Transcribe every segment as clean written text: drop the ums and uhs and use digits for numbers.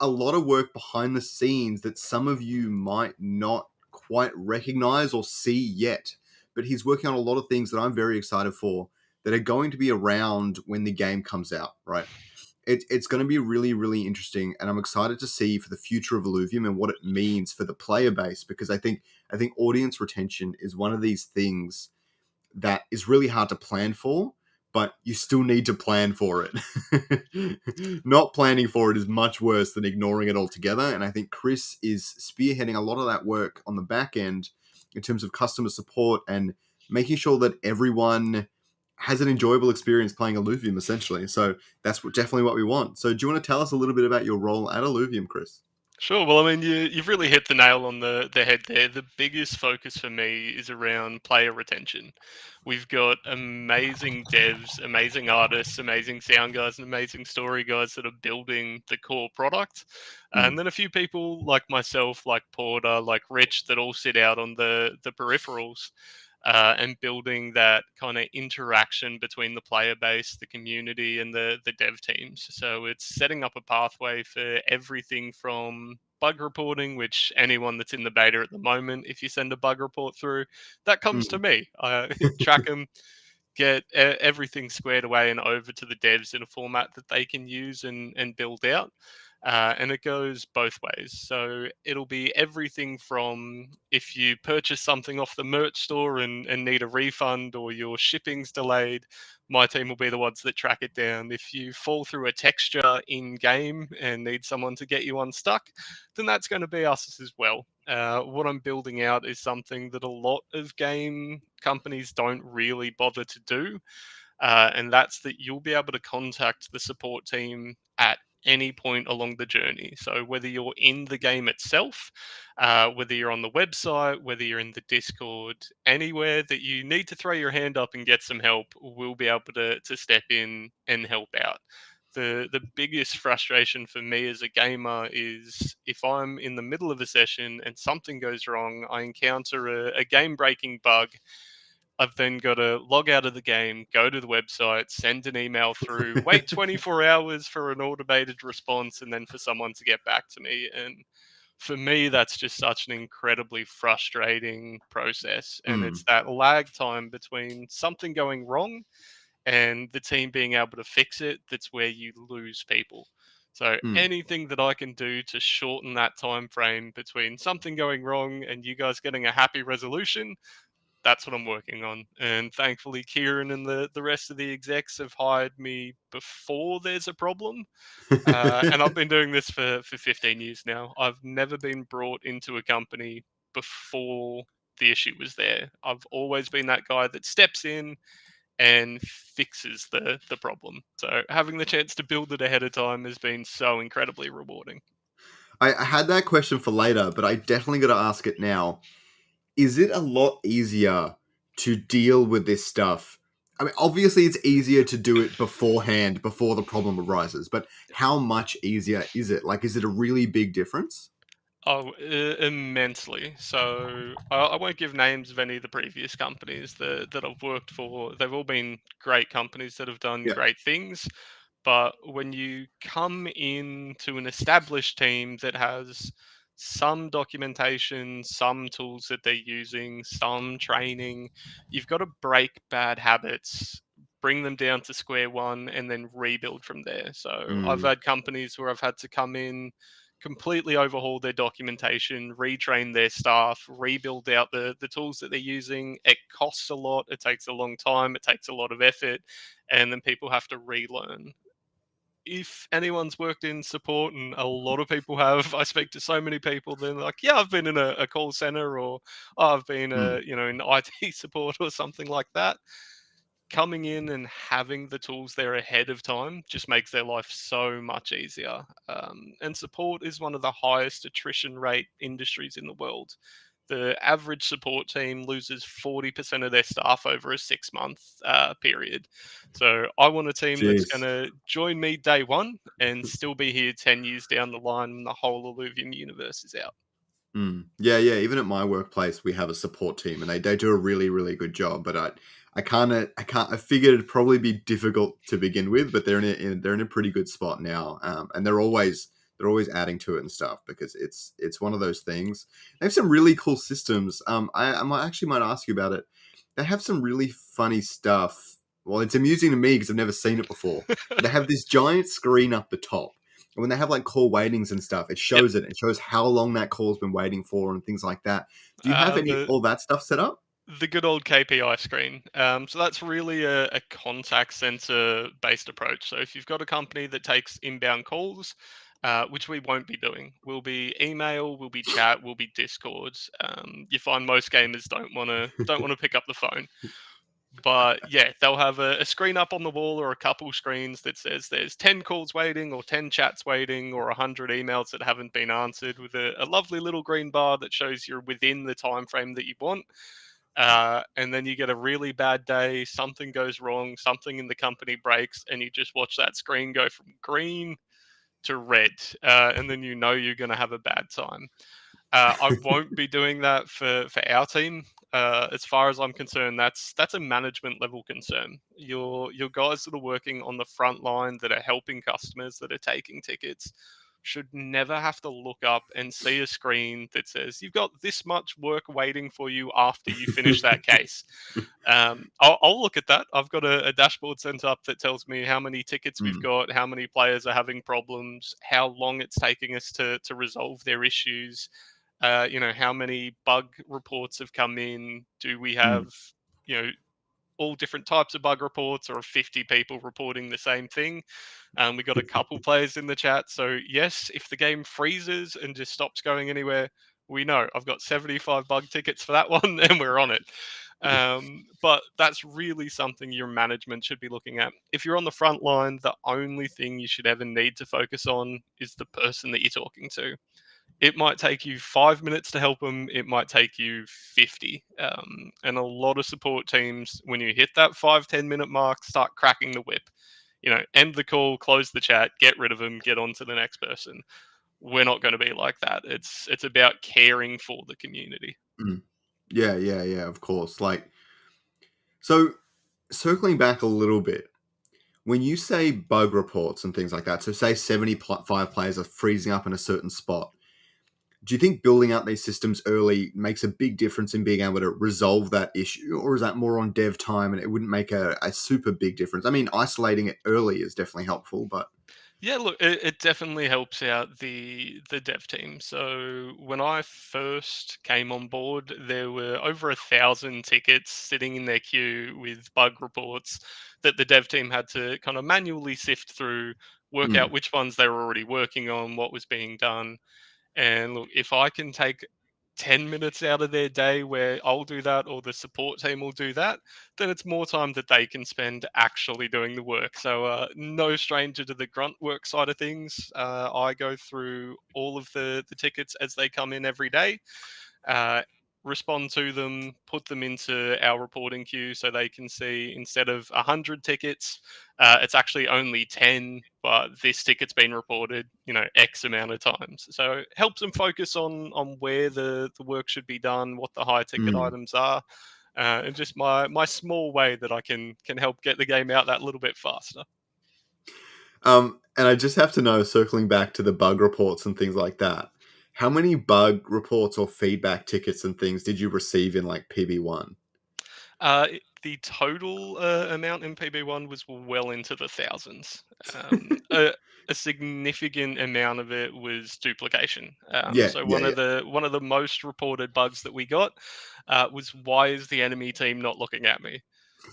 a lot of work behind the scenes that some of you might not quite recognize or see yet. But he's working on a lot of things that I'm very excited for that are going to be around when the game comes out, right? It's going to be really, really interesting, and I'm excited to see for the future of Illuvium and what it means for the player base, because I think audience retention is one of these things that is really hard to plan for, but you still need to plan for it. Not planning for it is much worse than ignoring it altogether, and I think Chris is spearheading a lot of that work on the back end in terms of customer support and making sure that everyone has an enjoyable experience playing Illuvium, essentially. So that's definitely what we want. So do you want to tell us a little bit about your role at Illuvium, Chris? Sure. Well, I mean, you've really hit the nail on the head there. The biggest focus for me is around player retention. We've got amazing devs, amazing artists, amazing sound guys, and amazing story guys that are building the core product. Mm. And then a few people like myself, like Porter, like Rich, that all sit out on the peripherals. And building that kind of interaction between the player base, the community, and the dev teams. So it's setting up a pathway for everything from bug reporting, which anyone that's in the beta at the moment, if you send a bug report through, that comes to Mm. me. I track them, get everything squared away and over to the devs in a format that they can use and build out. And it goes both ways. So it'll be everything from if you purchase something off the merch store and need a refund or your shipping's delayed, my team will be the ones that track it down. If you fall through a texture in game and need someone to get you unstuck, then that's going to be us as well. What I'm building out is something that a lot of game companies don't really bother to do. And that's that you'll be able to contact the support team at any point along the journey. So whether you're in the game itself, whether you're on the website, whether you're in the Discord, anywhere that you need to throw your hand up and get some help, we'll be able to step in and help out. The biggest frustration for me as a gamer is if I'm in the middle of a session and something goes wrong, I encounter a game breaking bug. I've then got to log out of the game, go to the website, send an email through, wait 24 hours for an automated response, and then for someone to get back to me. And for me, that's just such an incredibly frustrating process. And Mm. it's that lag time between something going wrong and the team being able to fix it that's where you lose people. So Mm. anything that I can do to shorten that time frame between something going wrong and you guys getting a happy resolution, that's what I'm working on. And thankfully, Kieran and the rest of the execs have hired me before there's a problem. And I've been doing this for 15 years now. I've never been brought into a company before the issue was there. I've always been that guy that steps in and fixes the problem. So having the chance to build it ahead of time has been so incredibly rewarding. I had that question for later, but I definitely got to ask it now. Is it a lot easier to deal with this stuff? I mean, obviously, it's easier to do it beforehand, before the problem arises, but how much easier is it? Like, is it a really big difference? Oh, immensely. So I won't give names of any of the previous companies that I've worked for. They've all been great companies that have done Yeah. great things. But when you come in to an established team that has some documentation, some tools that they're using, some training, you've got to break bad habits, bring them down to square one, and then rebuild from there. So I've Mm. had companies where I've had to come in, completely overhaul their documentation, retrain their staff, rebuild out the tools that they're using. It costs a lot, it takes a long time, it takes a lot of effort, and then people have to relearn. If anyone's worked in support, and a lot of people have, I speak to so many people, they're like, yeah, I've been in a call center, or oh, I've been Mm. in IT support or something like that. Coming in and having the tools there ahead of time just makes their life so much easier. And support is one of the highest attrition rate industries in the world. The average support team loses 40% of their staff over a 6 month period. So I want a team that's going Jeez. to join me day one and still be here 10 years down the line when the whole Illuvium universe is out. Mm. Yeah, yeah. Even at my workplace, we have a support team, and they do a really, really good job. But I figured it'd probably be difficult to begin with, but they're in a pretty good spot now, and they're always adding to it and stuff because it's one of those things. They have some really cool systems. I might ask you about it. They have some really funny stuff. Well, it's amusing to me because I've never seen it before. But they have this giant screen up the top. And when they have like call waitings and stuff, it Yep. shows it. It shows how long that call's been waiting for and things like that. Do you have any The all that stuff set up? the good old KPI screen. So that's really a contact center based approach. So if you've got a company that takes inbound calls, which we won't be doing, will be email, will be chat, will be Discords. You find most gamers don't want to pick up the phone. But yeah, they'll have a screen up on the wall or a couple screens that says there's 10 calls waiting or 10 chats waiting or 100 emails that haven't been answered with a lovely little green bar that shows you're within the time frame that you want. And then you get a really bad day, something goes wrong, something in the company breaks, and you just watch that screen go from green to red. And then you know you're going to have a bad time. I won't be doing that for our team. As far as I'm concerned, that's a management level concern. Your guys that are working on the front line, that are helping customers, that are taking tickets, should never have to look up and see a screen that says you've got this much work waiting for you after you finish that case. I'll look at that. I've got a dashboard sent up that tells me how many tickets we've Mm, got, how many players are having problems, how long it's taking us to resolve their issues. How many bug reports have come in? Do we mm, have, you know, all different types of bug reports or 50 people reporting the same thing? We got a couple players in the chat. So, yes, if the game freezes and just stops going anywhere, we know I've got 75 bug tickets for that one and we're on it. But that's really something your management should be looking at. If you're on the front line, the only thing you should ever need to focus on is the person that you're talking to. It might take you 5 minutes to help them. It might take you 50. And a lot of support teams, when you hit that 5-10 minute mark, start cracking the whip. End the call, close the chat, get rid of them, get on to the next person. We're not going to be like that. It's about caring for the community. mm. Yeah, yeah, yeah, of course. Like, so circling back a little bit, when you say bug reports and things like that, so say 75 players are freezing up in a certain spot, do you think building out these systems early makes a big difference in being able to resolve that issue? Or is that more on dev time and it wouldn't make a super big difference? I mean, isolating it early is definitely helpful, but. Yeah, look, it definitely helps out the dev team. So when I first came on board, there were over 1,000 tickets sitting in their queue with bug reports that the dev team had to kind of manually sift through, work out Mm, which ones they were already working on, what was being done. And look, if I can take 10 minutes out of their day where I'll do that or the support team will do that, then it's more time that they can spend actually doing the work. So, no stranger to the grunt work side of things. I go through all of the tickets as they come in every day, uh, respond to them, put them into our reporting queue so they can see instead of 100 tickets, it's actually only 10, but this ticket's been reported, X amount of times. So it helps them focus on where the work should be done, what the high ticket mm. items are, and just my small way that I can help get the game out that little bit faster. And I just have to know, circling back to the bug reports and things like that, how many bug reports or feedback tickets and things did you receive in like PB1? The total amount in PB1 was well into the thousands. A significant amount of it was duplication. Yeah, So yeah, one yeah. of the most reported bugs that we got was, why is the enemy team not looking at me?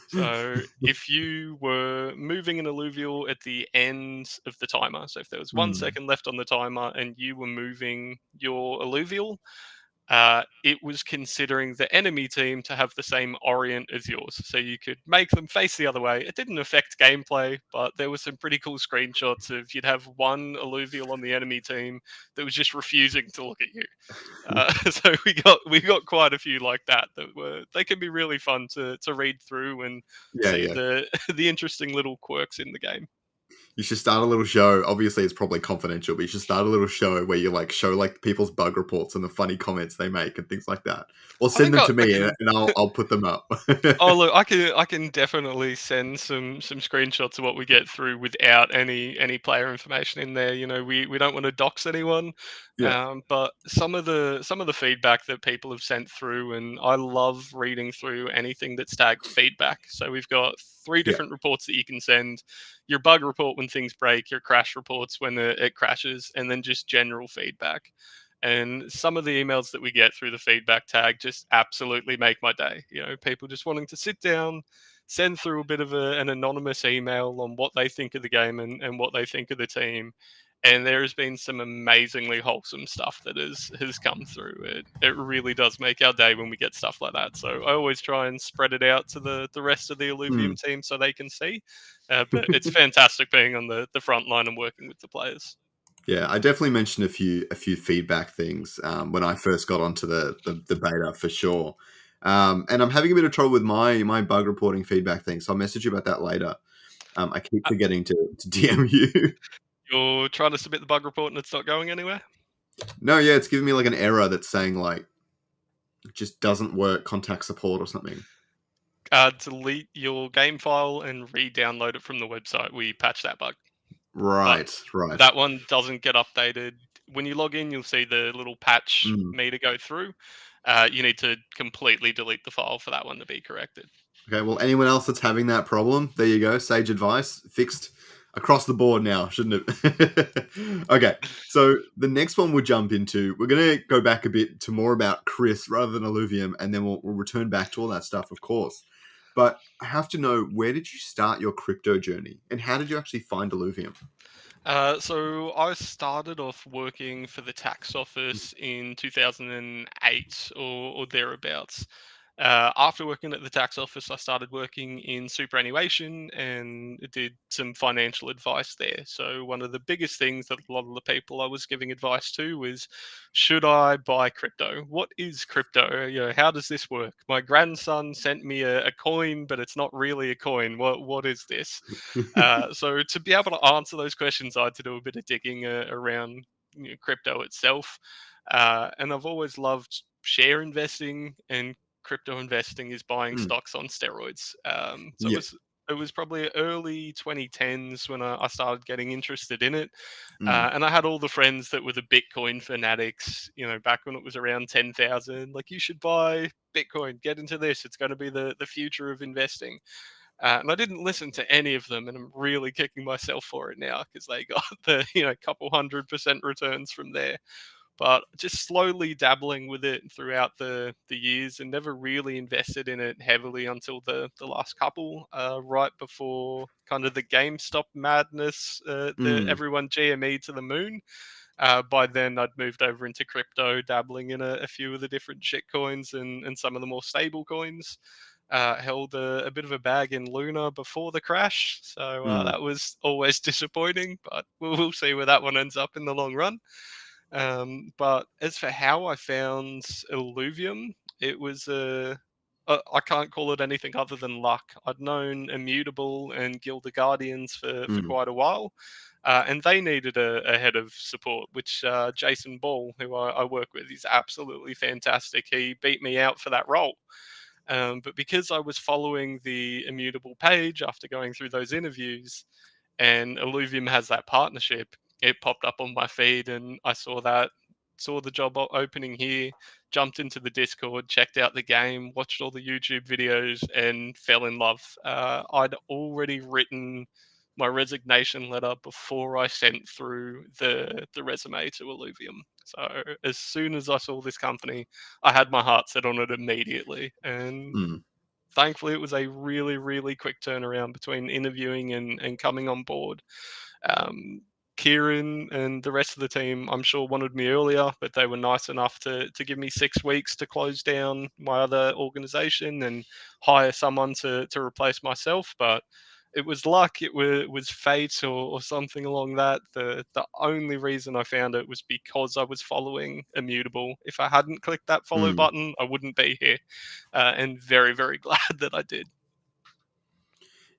So if you were moving an alluvial at the end of the timer, so if there was one Mm, second left on the timer and you were moving your alluvial, it was considering the enemy team to have the same orient as yours. So you could make them face the other way. It didn't affect gameplay, but there were some pretty cool screenshots of you'd have one alluvial on the enemy team that was just refusing to look at you. So we got quite a few like that they can be really fun to read through and yeah, see yeah. the the interesting little quirks in the game. You should start a little show. Obviously, it's probably confidential, but you should start a little show where you like show like people's bug reports and the funny comments they make and things like that. Or I send think them I, to I me can. and I'll put them up. Oh look, I can definitely send some screenshots of what we get through without any player information in there. You know, we don't want to dox anyone, Yeah. but some of the feedback that people have sent through, and I love reading through anything that's tagged feedback. So we've got three Yeah. different reports that you can send: your bug report when things break, your crash reports when it crashes, and then just general feedback. And some of the emails that we get through the feedback tag just absolutely make my day. You know, people just wanting to sit down, send through a bit of an anonymous email on what they think of the game and what they think of the team. And there has been some amazingly wholesome stuff that has come through. It really does make our day when we get stuff like that. So I always try and spread it out to the rest of the Illuvium Mm. team so they can see. But it's fantastic being on the front line and working with the players. Yeah, I definitely mentioned a few feedback things when I first got onto the beta for sure. And I'm having a bit of trouble with my bug reporting feedback thing, so I'll message you about that later. I keep Uh, forgetting to DM you. You're trying to submit the bug report and it's not going anywhere. No, yeah, it's giving me like an error that's saying like it just doesn't work, contact support or something. Delete your game file and re-download it from the website. We patched that bug, but Right, right. that one doesn't get updated. When you log in, you'll see the little patch Mm. meter go through. You need to completely delete the file for that one to be corrected. Okay, well, anyone else that's having that problem, there you go. Sage advice fixed across the board now, shouldn't it? Okay, so the next one we'll jump into, we're going to go back a bit to more about Chris rather than Illuvium, and then we'll return back to all that stuff, of course. But I have to know, where did you start your crypto journey, and how did you actually find Illuvium? So I started off working for the tax office in 2008 or thereabouts. After working at the tax office, I started working in superannuation and did some financial advice there. So one of the biggest things that a lot of the people I was giving advice to was, should I buy crypto? What is crypto? You know, how does this work? My grandson sent me a coin, but it's not really a coin. What is this? So to be able to answer those questions, I had to do a bit of digging around crypto itself, and I've always loved share investing, and crypto investing is buying Mm, stocks on steroids. So yeah. it was probably early 2010s when I started getting interested in it. Mm, And I had all the friends that were the Bitcoin fanatics, you know, back when it was around 10,000. Like, you should buy Bitcoin, get into this. It's going to be the future of investing. And I didn't listen to any of them, and I'm really kicking myself for it now because they got the couple 100% returns from there. But just slowly dabbling with it throughout the years, and never really invested in it heavily until the last couple, right before kind of the GameStop madness, the mm, everyone GME to the moon. By then, I'd moved over into crypto, dabbling in a few of the different shit coins and some of the more stable coins. Held a bit of a bag in Luna before the crash, so mm, that was always disappointing, but we'll see where that one ends up in the long run. But as for how I found Illuvium, it was I can't call it anything other than luck. I'd known Immutable and Gilda Guardians for mm, quite a while, and they needed a head of support, which Jason Ball, who I work with, is absolutely fantastic. He beat me out for that role. But because I was following the Immutable page after going through those interviews, and Illuvium has that partnership, it popped up on my feed, and I saw that, saw the job opening here, jumped into the Discord, checked out the game, watched all the YouTube videos, and fell in love. I'd already written my resignation letter before I sent through the resume to Illuvium. So as soon as I saw this company, I had my heart set on it immediately, and mm, thankfully it was a really, really quick turnaround between interviewing and coming on board. um, Kieran and the rest of the team, I'm sure, wanted me earlier, but they were nice enough to give me 6 weeks to close down my other organization and hire someone to replace myself. But it was luck, it was fate, or something along that. The only reason I found it was because I was following Immutable. If I hadn't clicked that follow mm. button, I wouldn't be here, and very, very glad that I did.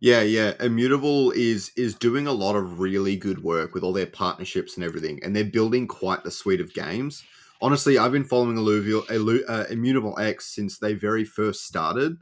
Yeah. Immutable is doing a lot of really good work with all their partnerships and everything, and they're building quite the suite of games. Honestly, I've been following Immutable X since they very first started,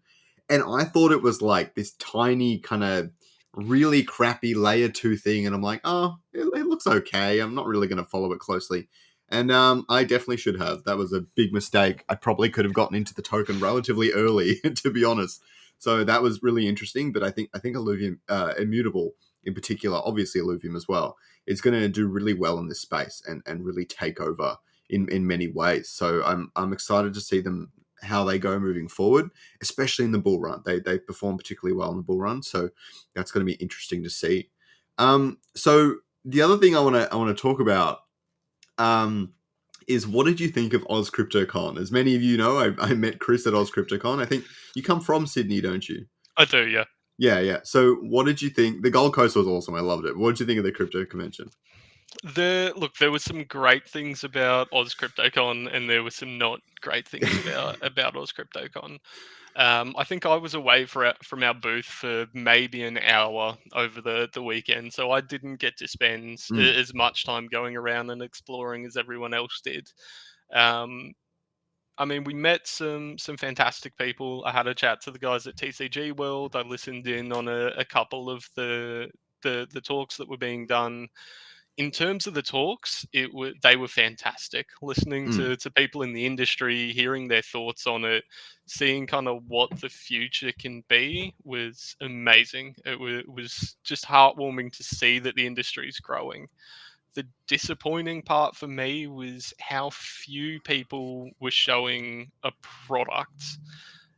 and I thought it was like this tiny kind of really crappy layer two thing, and I'm like, oh, it looks okay. I'm not really going to follow it closely, and I definitely should have. That was a big mistake. I probably could have gotten into the token relatively early, to be honest. So that was really interesting. But I think Illuvium, Immutable in particular, obviously Illuvium as well, is going to do really well in this space and really take over in many ways. So I'm excited to see them how they go moving forward, especially in the bull run. They perform particularly well in the bull run, so that's going to be interesting to see. So the other thing I want to talk about is what did you think of Oz CryptoCon? As many of you know, I met Chris at Oz CryptoCon. I think you come from Sydney, don't you? I do, yeah. Yeah. So what did you think? The Gold Coast was awesome. I loved it. What did you think of the crypto convention? There were some great things about Oz CryptoCon, and there were some not great things about Oz CryptoCon. I think I was away from our booth for maybe an hour over the weekend, so I didn't get to spend Mm, as much time going around and exploring as everyone else did. Um, I mean, we met some fantastic people. I had a chat to the guys at TCG World. I listened in on a couple of the talks that were being done. In terms of the talks, they were fantastic. Listening mm, to people in the industry, hearing their thoughts on it, seeing kind of what the future can be was amazing. It was just heartwarming to see that the industry is growing. The disappointing part for me was how few people were showing a product.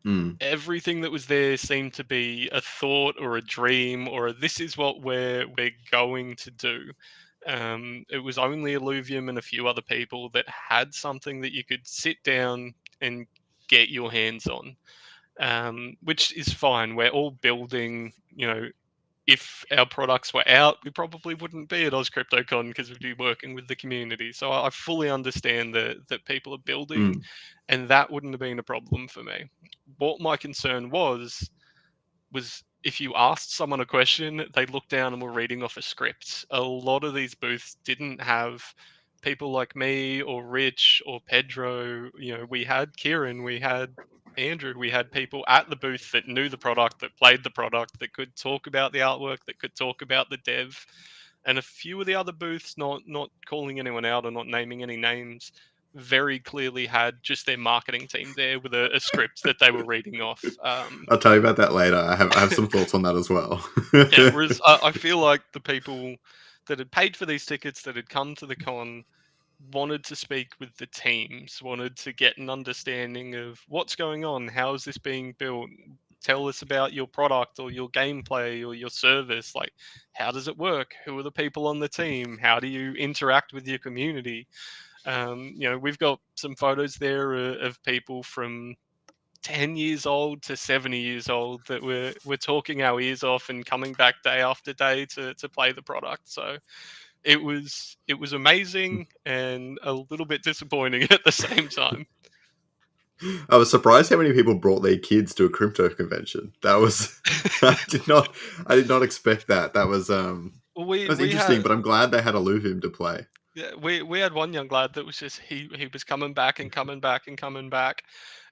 mm, Everything that was there seemed to be a thought or a dream or this is what we're going to do. It was only Illuvium and a few other people that had something that you could sit down and get your hands on, which is fine. We're all building, if our products were out, we probably wouldn't be at Oz CryptoCon because we'd be working with the community. So I fully understand that people are building, mm, and that wouldn't have been a problem for me. What my concern was if you asked someone a question, they looked down and were reading off a script. A lot of these booths didn't have people like me or Rich or Pedro. We had Kieran, we had Andrew, we had people at the booth that knew the product, that played the product, that could talk about the artwork, that could talk about the dev. And a few of the other booths, not calling anyone out or not naming any names, very clearly had just their marketing team there with a script that they were reading off. I'll tell you about that later. I have some thoughts on that as well. Yeah, whereas I feel like the people that had paid for these tickets, that had come to the con, wanted to speak with the teams, wanted to get an understanding of what's going on, how is this being built, tell us about your product or your gameplay or your service, like how does it work, who are the people on the team, how do you interact with your community. We've got some photos there of people from 10 years old to 70 years old that we're talking our ears off and coming back day after day to play the product. So it was amazing and a little bit disappointing at the same time. I was surprised how many people brought their kids to a crypto convention. That was I did not expect that. That was Well, that was interesting, but I'm glad they had a Luvium to play. yeah, we had one young lad that was just he was coming back and coming back and coming back,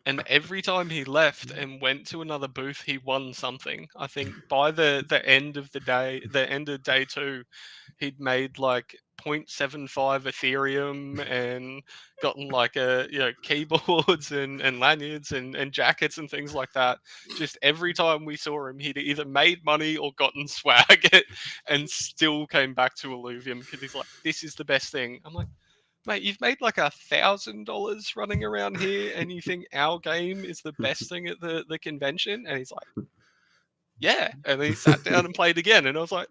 and every time he left and went to another booth, he won something. I think by the end of the day, the end of day two, he'd made like 0.75 Ethereum and gotten like keyboards and lanyards and jackets and things like that. Just every time we saw him, he'd either made money or gotten swag and still came back to Illuvium because he's like, this is the best thing. I'm like, mate, you've made like $1,000 running around here and you think our game is the best thing at the convention? And he's like, yeah. And then he sat down and played again. And I was like,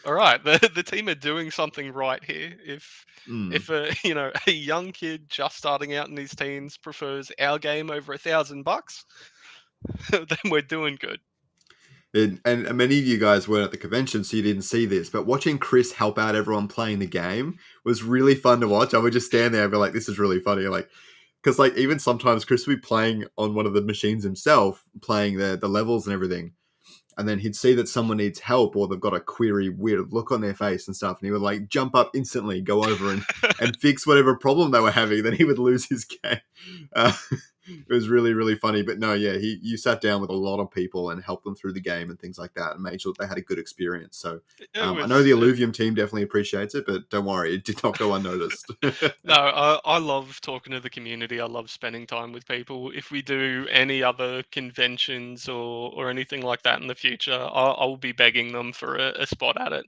all right, the team are doing something right here. If Mm. a a young kid just starting out in his teens prefers our game over $1,000, then we're doing good. And many of you guys weren't at the convention, so you didn't see this. But watching Chris help out everyone playing the game was really fun to watch. I would just stand there and be like, "This is really funny." Like, because like even sometimes Chris would be playing on one of the machines himself, playing the levels and everything. and then he'd see that someone needs help or they've got a query, weird look on their face and stuff, and he would like jump up instantly, go over and fix whatever problem they were having. Then he would lose his game. It was really, really funny. But no, yeah, you sat down with a lot of people and helped them through the game and things like that, and made sure that they had a good experience. So It I know the was Illuvium team definitely appreciates it, but don't worry, it did not go unnoticed. no, I love talking to the community. I love spending time with people. If we do any other conventions or anything like that in the future, I'll be begging them for a spot at it.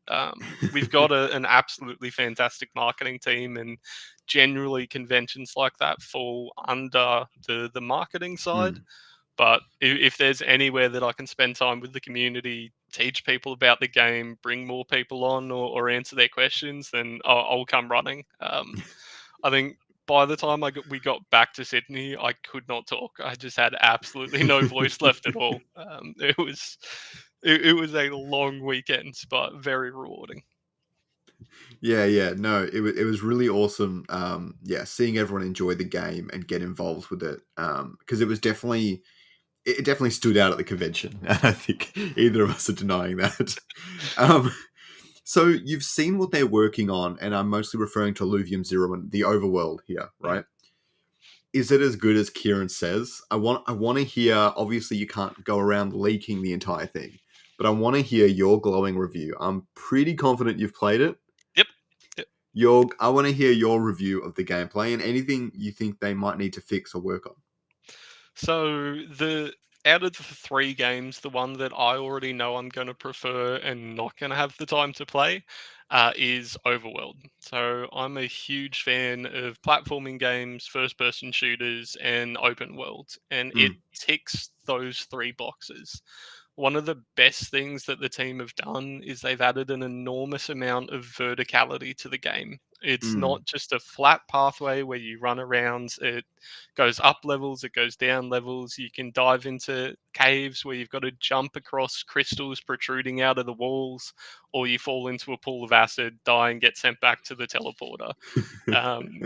We've got an absolutely fantastic marketing team, and generally conventions like that fall under the marketing side. Mm. But if there's anywhere that I can spend time with the community, teach people about the game, bring more people on, or answer their questions, then I'll come running. I think by the time we got back to Sydney, I could not talk. I just had absolutely no voice left at all. It was a long weekend, but very rewarding. Yeah, no, it was really awesome. Yeah, seeing everyone enjoy the game and get involved with it, because it definitely stood out at the convention. I think either of us are denying that. Um, so you've seen what they're working on, and I'm mostly referring to Illuvium Zero and the overworld here, Mm. right? Is it as good as Kieran says? I want to hear. Obviously, you can't go around leaking the entire thing, but I want to hear your glowing review. I'm pretty confident you've played it. Yep. Yep. I want to hear your review of the gameplay and anything you think they might need to fix or work on. So the out of the three games, the one that I already know I'm going to prefer and not going to have the time to play is Overworld. So I'm a huge fan of platforming games, first-person shooters, and open world, and it Mm, ticks those three boxes. One of the best things that the team have done is they've added an enormous amount of verticality to the game. It's mm. not just a flat pathway where you run around. It goes up levels, it goes down levels. You can dive into caves where you've got to jump across crystals protruding out of the walls, or you fall into a pool of acid, die, and get sent back to the teleporter. Um,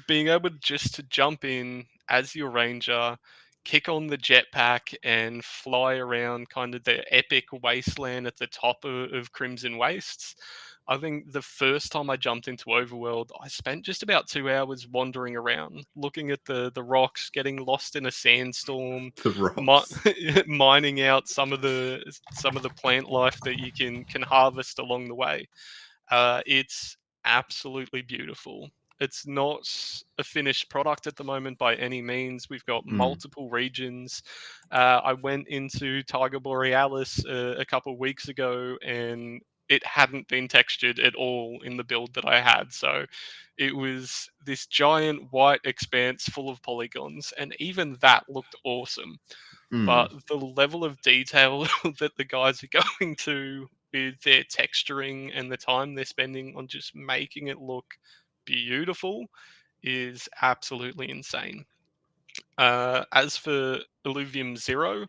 Being able just to jump in as your ranger, kick on the jetpack, and fly around kind of the epic wasteland at the top of Crimson Wastes. I think the first time I jumped into Overworld, I spent just about 2 hours wandering around, looking at the rocks, getting lost in a sandstorm, The mi- rocks. mining out some of the plant life that you can harvest along the way. It's absolutely beautiful. It's not a finished product at the moment by any means. We've got Mm, multiple regions. I went into Tiger Borealis a couple of weeks ago, and it hadn't been textured at all in the build that I had. So it was this giant white expanse full of polygons, and even that looked awesome. mm, But the level of detail that the guys are going to with their texturing and the time they're spending on just making it look beautiful is absolutely insane. As for Illuvium Zero,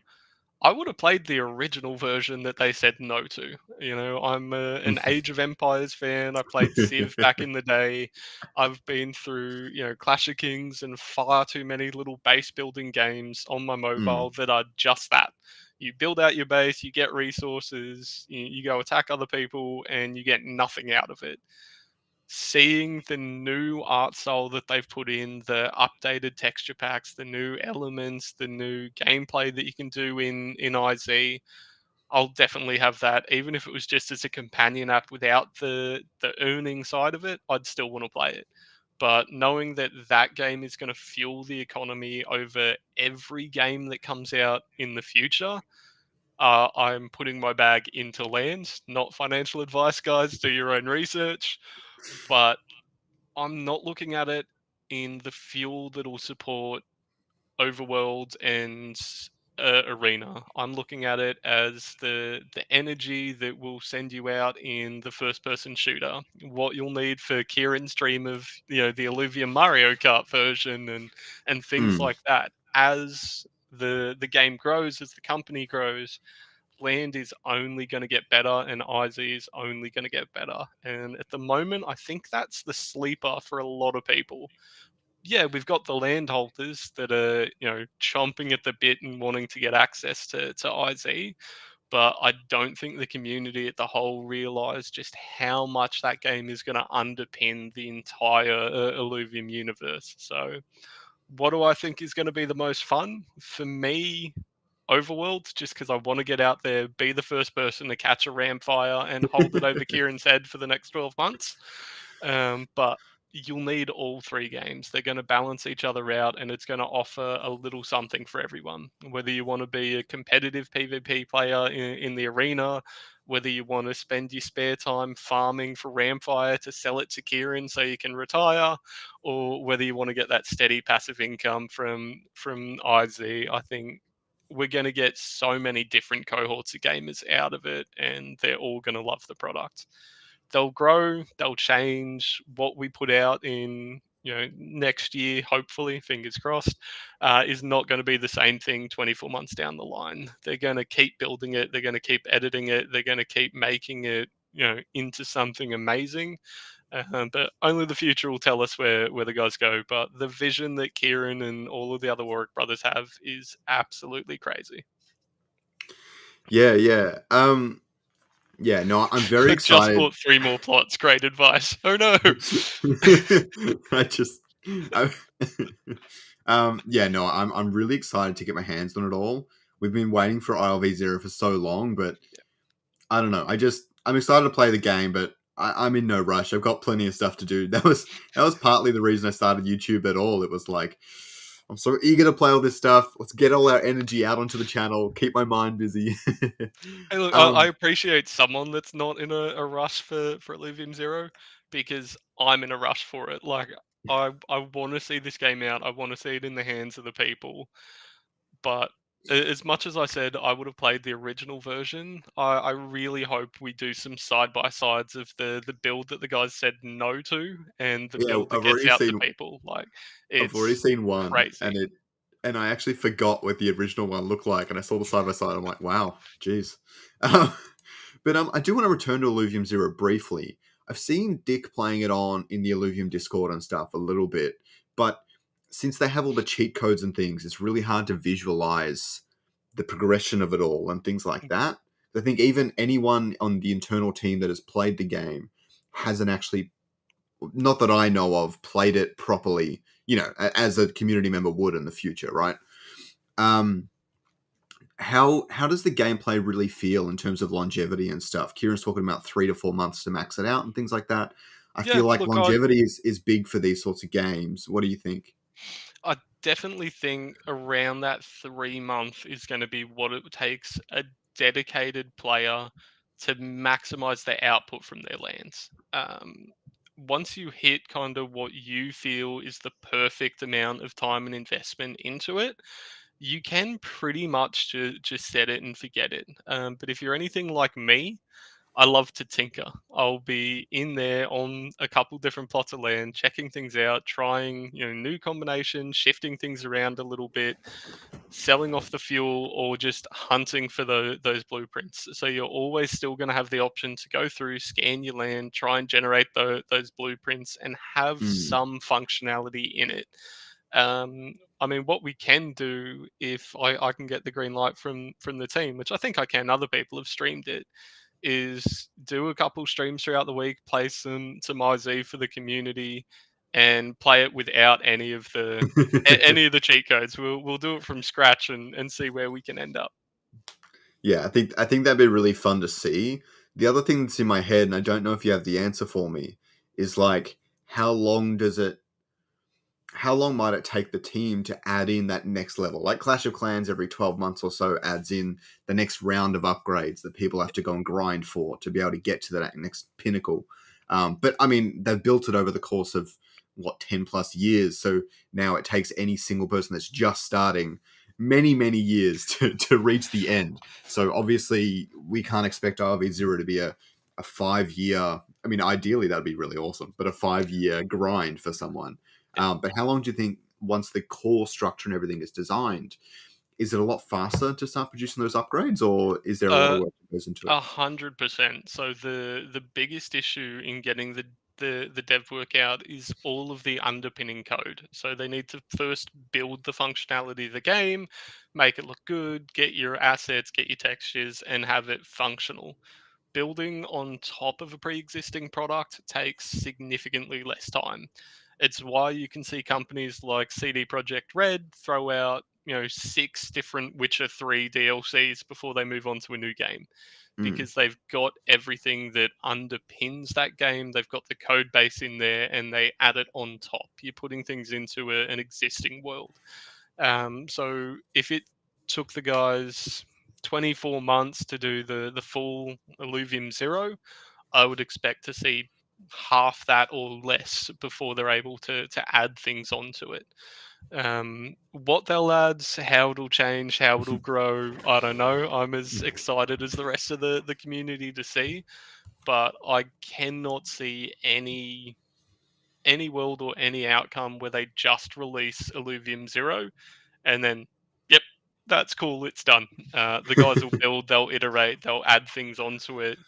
I would have played the original version that they said no to. I'm an Age of Empires fan. I played Civ back in the day. I've been through, Clash of Kings and far too many little base building games on my mm. mobile that are just that. You build out your base, you get resources, you go attack other people, and you get nothing out of it. Seeing the new art style that they've put in, the updated texture packs, the new elements, the new gameplay that you can do in IZ, I'll definitely have that. Even if it was just as a companion app without the earning side of it, I'd still want to play it. But knowing that that game is going to fuel the economy over every game that comes out in the future, I'm putting my bag into land. Not financial advice, guys. Do your own research. But I'm not looking at it in the fuel that will support Overworld and Arena. I'm looking at it as the energy that will send you out in the first person shooter. What you'll need for Kieran's dream of the Illuvium Mario Kart version and things Mm. like that. As the game grows, as the company grows, land is only going to get better and IZ is only going to get better. And at the moment, I think that's the sleeper for a lot of people. Yeah, we've got the landholders that are, chomping at the bit and wanting to get access to IZ. but I don't think the community at the whole realize just how much that game is going to underpin the entire Illuvium universe. So, what do I think is going to be the most fun? For me, Overworld, just because I want to get out there, be the first person to catch a Ramfire and hold it over Kieran's head for the next 12 months. But you'll need all three games. They're going to balance each other out, and it's going to offer a little something for everyone. Whether you want to be a competitive PvP player in the arena, whether you want to spend your spare time farming for Ramfire to sell it to Kieran so you can retire, or whether you want to get that steady passive income from IZ, I think we're going to get so many different cohorts of gamers out of it, and they're all going to love the product. They'll grow, they'll change. What we put out in next year, hopefully, fingers crossed, is not going to be the same thing 24 months down the line. They're going to keep building it, they're going to keep editing it, they're going to keep making it into something amazing. But only the future will tell us where the guys go. But the vision that Kieran and all of the other Warwick brothers have is absolutely crazy. Yeah, yeah. Yeah, no, I'm very I just excited. bought 3 more plots. Great advice. Oh no. I just, I, yeah, no, I'm really excited to get my hands on it all. We've been waiting for ILV0 for so long, but I don't know. I'm excited to play the game, but I'm in no rush. I've got plenty of stuff to do. That was partly the reason I started YouTube at all. It was like, I'm so eager to play all this stuff. Let's get all our energy out onto the channel. Keep my mind busy. Hey, look, I um, appreciate someone that's not in a rush for Illuvium Zero, because I'm in a rush for it. Like, I want to see this game out. I want to see it in the hands of the people. But as much as I said I would have played the original version, I really hope we do some side by sides of the build that the guys said no to and the yeah, build that gets out to people. Like, I've already it's seen one, crazy. and I actually forgot what the original one looked like, and I saw the side by side. I'm like, wow, jeez. But I do want to return to Illuvium Zero briefly. I've seen Dick playing it on in the Illuvium Discord and stuff a little bit, but since they have all the cheat codes and things, it's really hard to visualize the progression of it all and things like that. I think even anyone on the internal team that has played the game hasn't actually, not that I know of, played it properly, as a community member would in the future, right? Um, how does the gameplay really feel in terms of longevity and stuff? Kieran's talking about 3 to 4 months to max it out and things like that. I Yeah, feel like look, I longevity is big for these sorts of games. What do you think? I definitely think around that 3 month is going to be what it takes a dedicated player to maximize their output from their lands. Once you hit kind of what you feel is the perfect amount of time and investment into it, you can pretty much just set it and forget it. But if you're anything like me, I love to tinker. I'll be in there on a couple different plots of land, checking things out, trying new combinations, shifting things around a little bit, selling off the fuel, or just hunting for those blueprints. So you're always still going to have the option to go through, scan your land, try and generate those blueprints, and have Mm. some functionality in it. I mean, what we can do, if I can get the green light from the team, which I think I can, other people have streamed it, is do a couple streams throughout the week, play some IZ for the community, and play it without any of the cheat codes. We'll do it from scratch and see where we can end up. Yeah, I think that'd be really fun to see. The other thing that's in my head, and I don't know if you have the answer for me, is like how long might it take the team to add in that next level? Like Clash of Clans every 12 months or so adds in the next round of upgrades that people have to go and grind for to be able to get to that next pinnacle. But I mean, they've built it over the course of 10 plus years. So now it takes any single person that's just starting many, many years to reach the end. So obviously we can't expect RV0 to be a 5 year, I mean, ideally that'd be really awesome, but a 5 year grind for someone. But how long do you think, once the core structure and everything is designed, is it a lot faster to start producing those upgrades, or is there a lot of Uh, work that goes into it? 100%. So the biggest issue in getting the the dev work out is all of the underpinning code. So they need to first build the functionality of the game, make it look good, get your assets, get your textures, and have it functional. Building on top of a pre-existing product takes significantly less time. It's why you can see companies like CD Projekt Red throw out, 6 different Witcher 3 DLCs before they move on to a new game, Mm, because they've got everything that underpins that game. They've got the code base in there and they add it on top. You're putting things into an existing world. So if it took the guys 24 months to do the full Illuvium Zero, I would expect to see half that or less before they're able to add things onto it. What they'll add, how it'll change, how it'll grow, I don't know. I'm as excited as the rest of the community to see, but I cannot see any world or any outcome where they just release Illuvium Zero and then, yep, that's cool, it's done. The guys will build, they'll iterate, they'll add things onto it.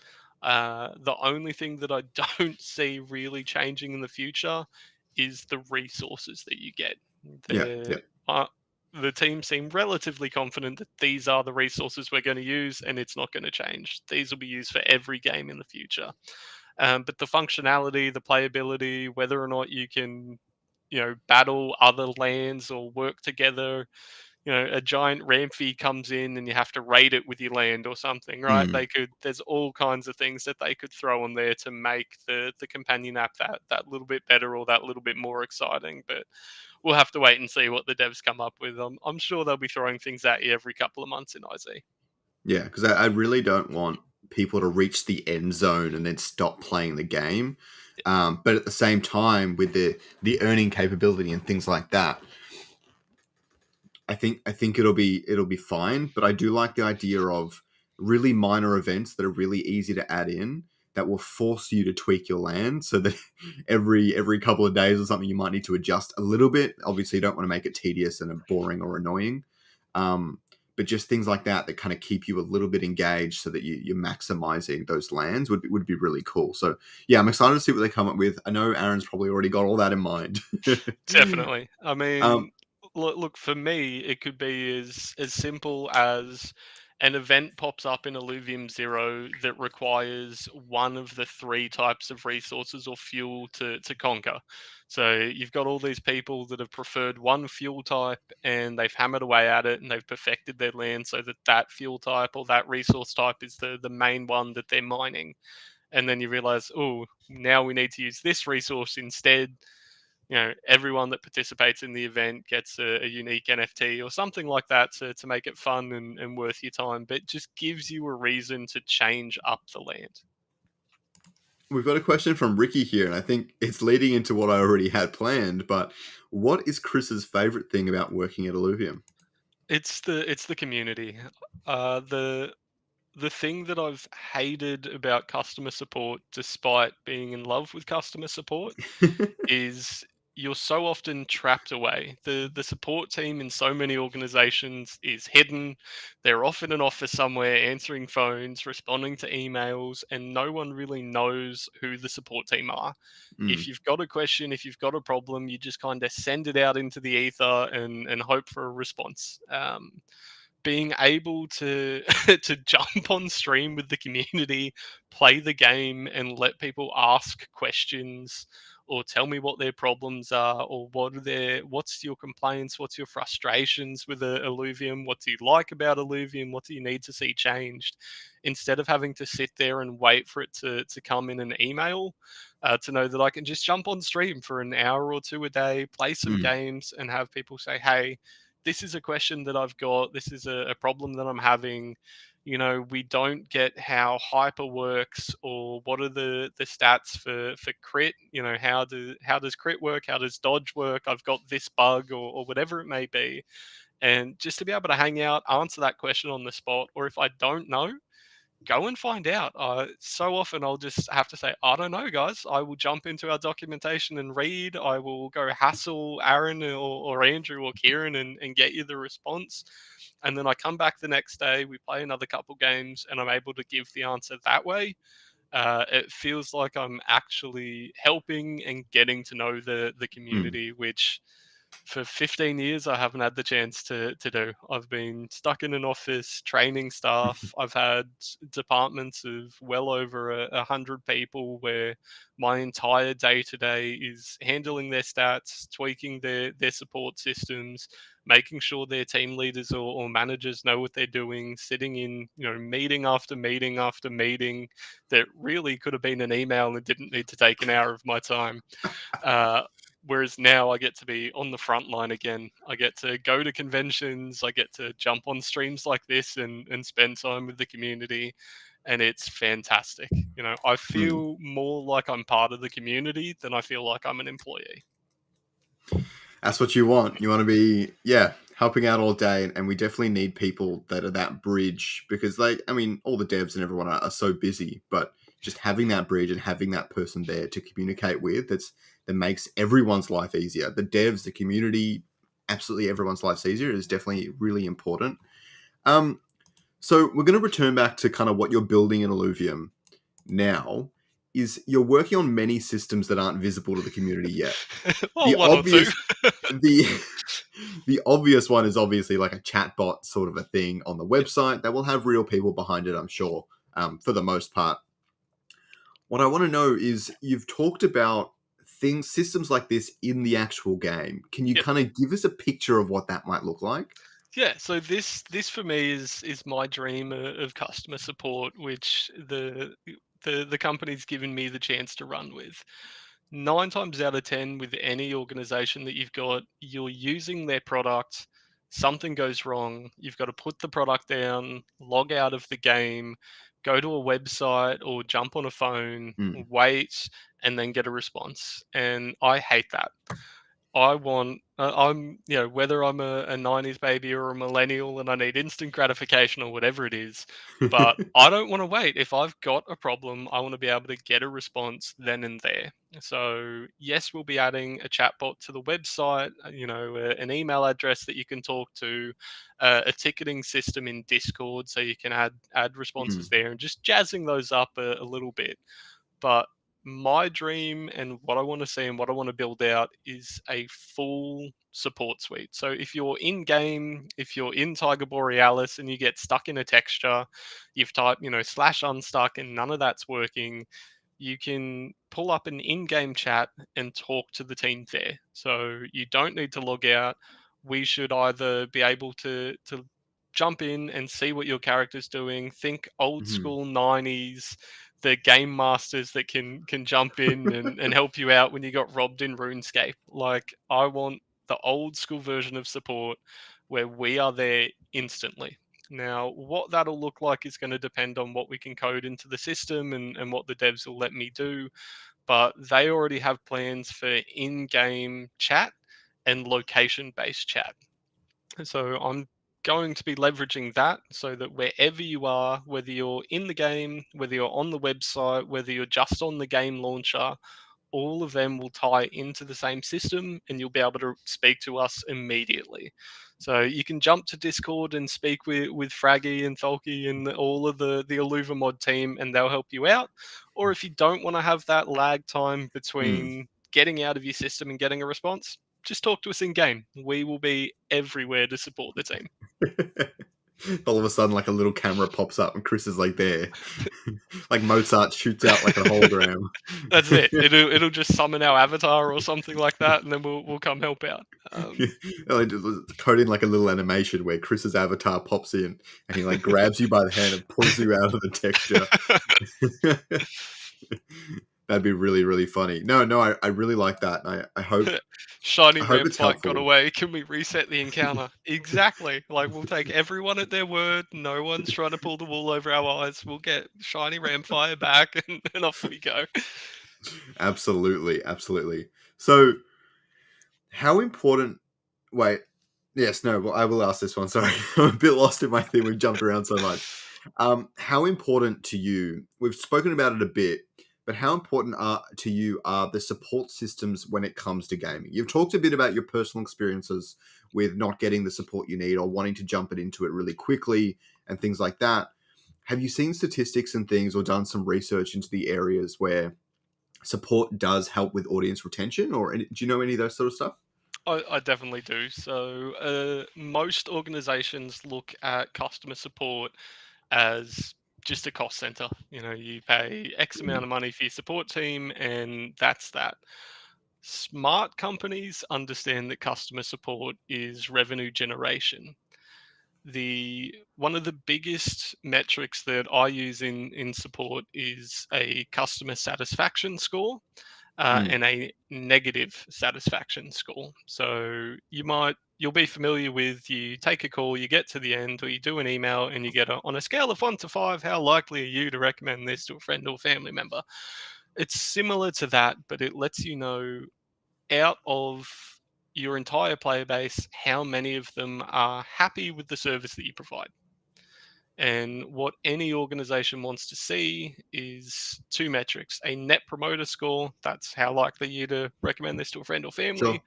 The only thing that I don't see really changing in the future is the resources that you get. yeah, yeah, The the team seem relatively confident that these are the resources we're going to use, and it's not going to change. These will be used for every game in the future. But the functionality, the playability, whether or not you can, battle other lands or work together, a giant Ramfy comes in and you have to raid it with your land or something, right? mm, There's all kinds of things that they could throw on there to make the companion app that little bit better or that little bit more exciting. But we'll have to wait and see what the devs come up with. I'm sure they'll be throwing things at you every couple of months in IZ. yeah. Because I really don't want people to reach the end zone and then stop playing the game. But at the same time, with the earning capability and things like that, I think it'll be fine. But I do like the idea of really minor events that are really easy to add in that will force you to tweak your land so that every couple of days or something you might need to adjust a little bit. Obviously, you don't want to make it tedious and boring or annoying. Um, but just things like that kind of keep you a little bit engaged so that you're maximizing those lands would be really cool. So yeah, I'm excited to see what they come up with. I know Aaron's probably already got all that in mind. Definitely. I um, mean, look, for me, it could be as simple as an event pops up in Illuvium Zero that requires one of the 3 types of resources or fuel to conquer. So you've got all these people that have preferred one fuel type and they've hammered away at it and they've perfected their land so that that fuel type or that resource type is the main one that they're mining. And then you realize, oh, now we need to use this resource instead. Everyone that participates in the event gets a unique NFT or something like that to make it fun and worth your time, but just gives you a reason to change up the land. We've got a question from Ricky here, and I think it's leading into what I already had planned. But what is Chris's favorite thing about working at Illuvium? It's the community. The thing that I've hated about customer support, despite being in love with customer support, is you're so often trapped away. The support team in so many organizations is hidden. They're off in an office somewhere answering phones, responding to emails, and no one really knows who the support team are. If Mm, you've got a question, if you've got a problem, you just kind of send it out into the ether and hope for a response. Being able to to jump on stream with the community, play the game, and let people ask questions or tell me what their problems are or what's your complaints, what's your frustrations with Illuvium, what do you like about Illuvium, what do you need to see changed, instead of having to sit there and wait for it to come in an email. To know that I can just jump on stream for an hour or two a day, play some mm, games, and have people say, hey, this is a question that I've got. This is a problem that I'm having. We don't get how hyper works or what are the stats for crit. How does crit work? How does dodge work? I've got this bug or whatever it may be. And just to be able to hang out, answer that question on the spot, or if I don't know, go and find out. So often I'll just have to say, I don't know, guys. I will jump into our documentation and read. I will go hassle Aaron or Andrew or Kieran and get you the response. And then I come back the next day, we play another couple games, and I'm able to give the answer that way. It feels like I'm actually helping and getting to know the Mm. community, which for 15 years I haven't had the chance to do. I've been stuck in an office training staff. I've had departments of well over 100 people where my entire day to day is handling their stats, tweaking their support systems, making sure their team leaders or managers know what they're doing, sitting in, meeting after meeting after meeting that really could have been an email and didn't need to take an hour of my time. Uh, Whereas now I get to be on the front line again. I get to go to conventions. I get to jump on streams like this and spend time with the community. And it's fantastic. I Mm. feel more like I'm part of the community than I feel like I'm an employee. That's what you want. You want to be, helping out all day. And we definitely need people that are that bridge because, all the devs and everyone are so busy, but just having that bridge and having that person there to communicate with, that makes everyone's life easier. The devs, the community, absolutely everyone's life's easier is definitely really important. So we're going to return back to kind of what you're building in Illuvium now. Is you're working on many systems that aren't visible to the community yet. Well, The one or two. obvious the obvious one is obviously like a chatbot sort of a thing on the website that will have real people behind it, I'm sure, for the most part. What I want to know is you've talked about systems like this in the actual game. Can you Yep. kind of give us a picture of what that might look like? Yeah, so this for me is my dream of customer support, which the company's given me the chance to run with. 9 times out of 10, with any organization that you've got, you're using their product. Something goes wrong. You've got to put the product down, log out of the game, go to a website or jump on a phone, Mm. wait, and then get a response. And I hate that. Whether I'm a 90s baby or a millennial and I need instant gratification or whatever it is, but I don't want to wait. If I've got a problem, I want to be able to get a response then and there. So, yes, we'll be adding a chatbot to the website, an email address that you can talk to, a ticketing system in Discord so you can add responses Mm. there and just jazzing those up a little bit. But my dream and what I want to see and what I want to build out is a full support suite. So if you're in game, if you're in Tiger Borealis and you get stuck in a texture, you've typed, slash unstuck and none of that's working, you can pull up an in-game chat and talk to the team there. So you don't need to log out. We should either be able to jump in and see what your character's doing. Think old Mhm. school 90s, the game masters that can jump in and help you out when you got robbed in RuneScape. Like I want the old school version of support where we are there instantly. Now, what that'll look like is going to depend on what we can code into the system and what the devs will let me do. But they already have plans for in game chat and location based chat. So I'm going to be leveraging that so that wherever you are, whether you're in the game, whether you're on the website, whether you're just on the game launcher, all of them will tie into the same system and you'll be able to speak to us immediately. So you can jump to Discord and speak with Fraggy and Tholky and all of the Illuvimod team and they'll help you out. Or if you don't want to have that lag time Mm. between getting out of your system and getting a response, just talk to us in game. We will be everywhere to support the team. All of a sudden, like a little camera pops up and Chris is like there. Like Mozart shoots out like a hologram. That's it. It'll just summon our avatar or something like that, and then we'll come help out. Like, code in like a little animation where Chris's avatar pops in and he like grabs you by the hand and pulls you out of the texture. That'd be really, really funny. No, I really like that. I hope Shiny I hope ram it's fight got helpful. away. Can we reset the encounter? Exactly. Like we'll take everyone at their word. No one's trying to pull the wool over our eyes. We'll get shiny ram fire back, and off we go. Absolutely, absolutely. So, how important? Wait, yes, no. Well, I will ask this one. Sorry, I'm a bit lost in my thing. We've jumped around so much. How important to you? We've spoken about it a bit, but how important to you are the support systems when it comes to gaming? You've talked a bit about your personal experiences with not getting the support you need or wanting to jump it into it really quickly and things like that. have you seen statistics and things or done some research into the areas where support does help with audience retention, or do you know any of those sort of stuff? I definitely do. So most organizations look at customer support as just a cost center. You know, you pay X amount Mm, of money for your support team, and that's that. Smart companies understand that customer support is revenue generation. The one of the biggest metrics that I use in support is a customer satisfaction score mm, and a negative satisfaction score. So you'll be familiar with, you take a call, you get to the end, or you do an email and you get on a scale of 1 to 5, how likely are you to recommend this to a friend or family member? It's similar to that, but it lets you know out of your entire player base how many of them are happy with the service that you provide. And what any organization wants to see is two metrics: a net promoter score, that's how likely you to recommend this to a friend or family, sure.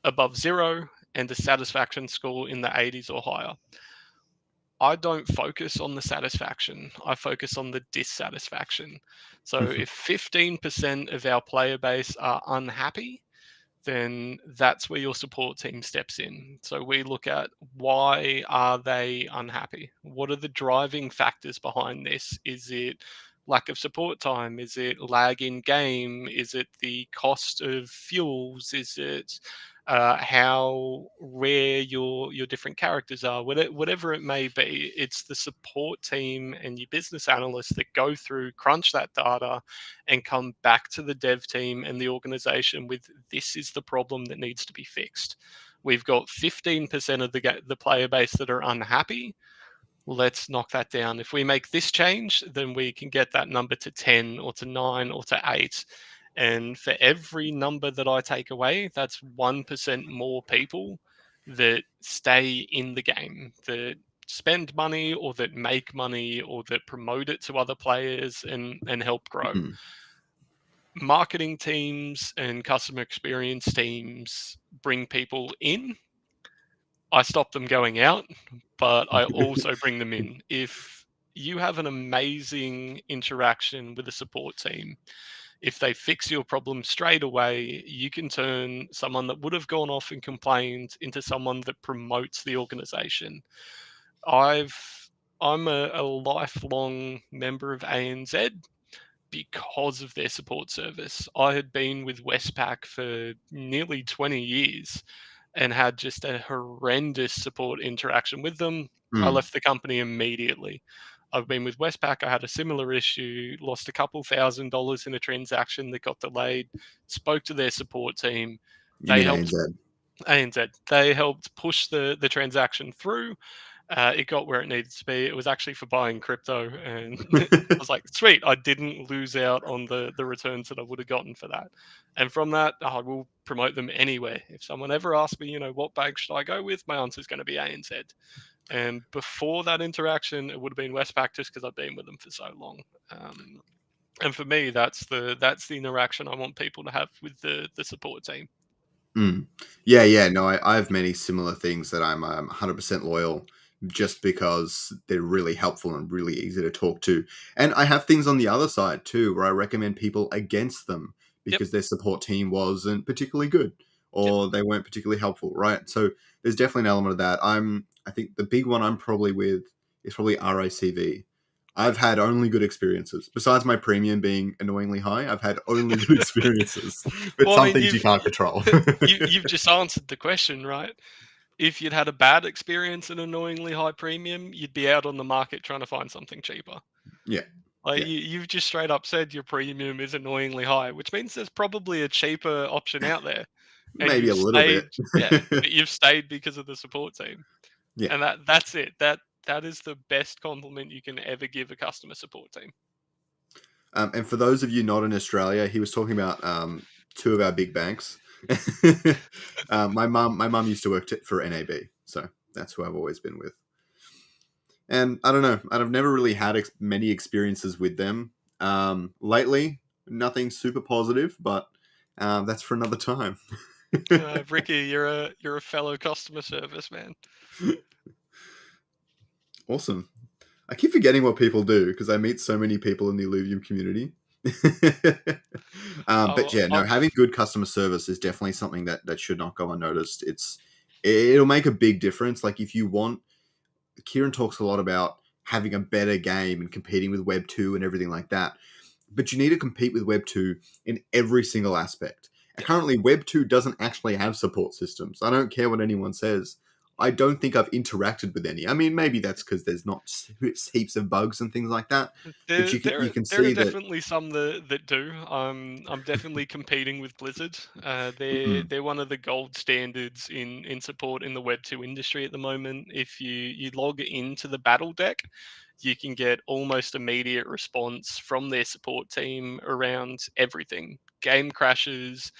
above 0, and a satisfaction score in the 80s or higher. I don't focus on the satisfaction, I focus on the dissatisfaction. So if 15% of our player base are unhappy, then that's where your support team steps in. So we look at, why are they unhappy? What are the driving factors behind this? Is it lack of support time? Is it lag in game? Is it the cost of fuels? Is it how rare your different characters are? Whatever it may be, it's the support team and your business analysts that go through, crunch that data, and come back to the dev team and the organization with, this is the problem that needs to be fixed. We've got 15% of the player base that are unhappy. Let's knock that down. If we make this change, then we can get that number to 10 or to 9 or to 8. And for every number that I take away, that's 1% more people that stay in the game, that spend money or that make money or that promote it to other players and help grow. Mm. Marketing teams and customer experience teams bring people in. I stop them going out, but I also bring them in. If you have an amazing interaction with a support team, if they fix your problem straight away, you can turn someone that would have gone off and complained into someone that promotes the organization. I've I'm a lifelong member of ANZ because of their support service. I had been with Westpac for nearly 20 years and had just a horrendous support interaction with them. I Mm. left the company immediately. I've been with Westpac. I had a similar issue, lost a couple $1,000s in a transaction that got delayed, spoke to their support team. You They mean helped ANZ? ANZ. They helped push the transaction through. It got where it needed to be. It was actually for buying crypto, and I was like, "Sweet! I didn't lose out on the returns that I would have gotten for that." And from that, I will promote them anywhere. If someone ever asks me, what bank should I go with, my answer is going to be ANZ. And before that interaction, it would have been Westpac, just because I've been with them for so long. And for me, that's the interaction I want people to have with the support team. Mm. Yeah, yeah. No, I have many similar things that I'm 100% loyal just because they're really helpful and really easy to talk to. And I have things on the other side too where I recommend people against them Yep, because their support team wasn't particularly good yep. or they weren't particularly helpful, right? So there's definitely an element of that. I think the big one I'm probably with is probably RACV. I've had only good experiences. Besides my premium being annoyingly high, I've had only good experiences. But Well, I some mean, things you can't control. you've just answered the question, right? If you'd had a bad experience and annoyingly high premium, you'd be out on the market trying to find something cheaper. Yeah, Like yeah. you've just straight up said your premium is annoyingly high, which means there's probably a cheaper option out there, and Maybe you've a little stayed. bit. Yeah, but you've stayed because of the support team, Yeah. and that's it. That is the best compliment you can ever give a customer support team. And for those of you not in Australia, he was talking about two of our big banks. My mum used to work for NAB, so that's who I've always been with. And I don't know, I've never really had many experiences with them. Lately, nothing super positive, but that's for another time. Ricky, you're a fellow customer service man. Awesome. I keep forgetting what people do because I meet so many people in the Illuvium community. But yeah, no, having I've good customer service is definitely something that should not go unnoticed. It'll make a big difference. Like if you want, Kieran talks a lot about having a better game and competing with Web 2 and everything like that. But you need to compete with Web 2 in every single aspect. And yeah. currently, Web 2 doesn't actually have support systems. I don't care what anyone says. I don't think I've interacted with any. I mean, maybe that's because there's not heaps of bugs and things like that. But There, there, you are- can there are see that. definitely some that do. I'm definitely competing with Blizzard. They're one of the gold standards in support in the Web 2 industry at the moment. If you log into the battle deck, you can get almost immediate response from their support team around everything: game crashes,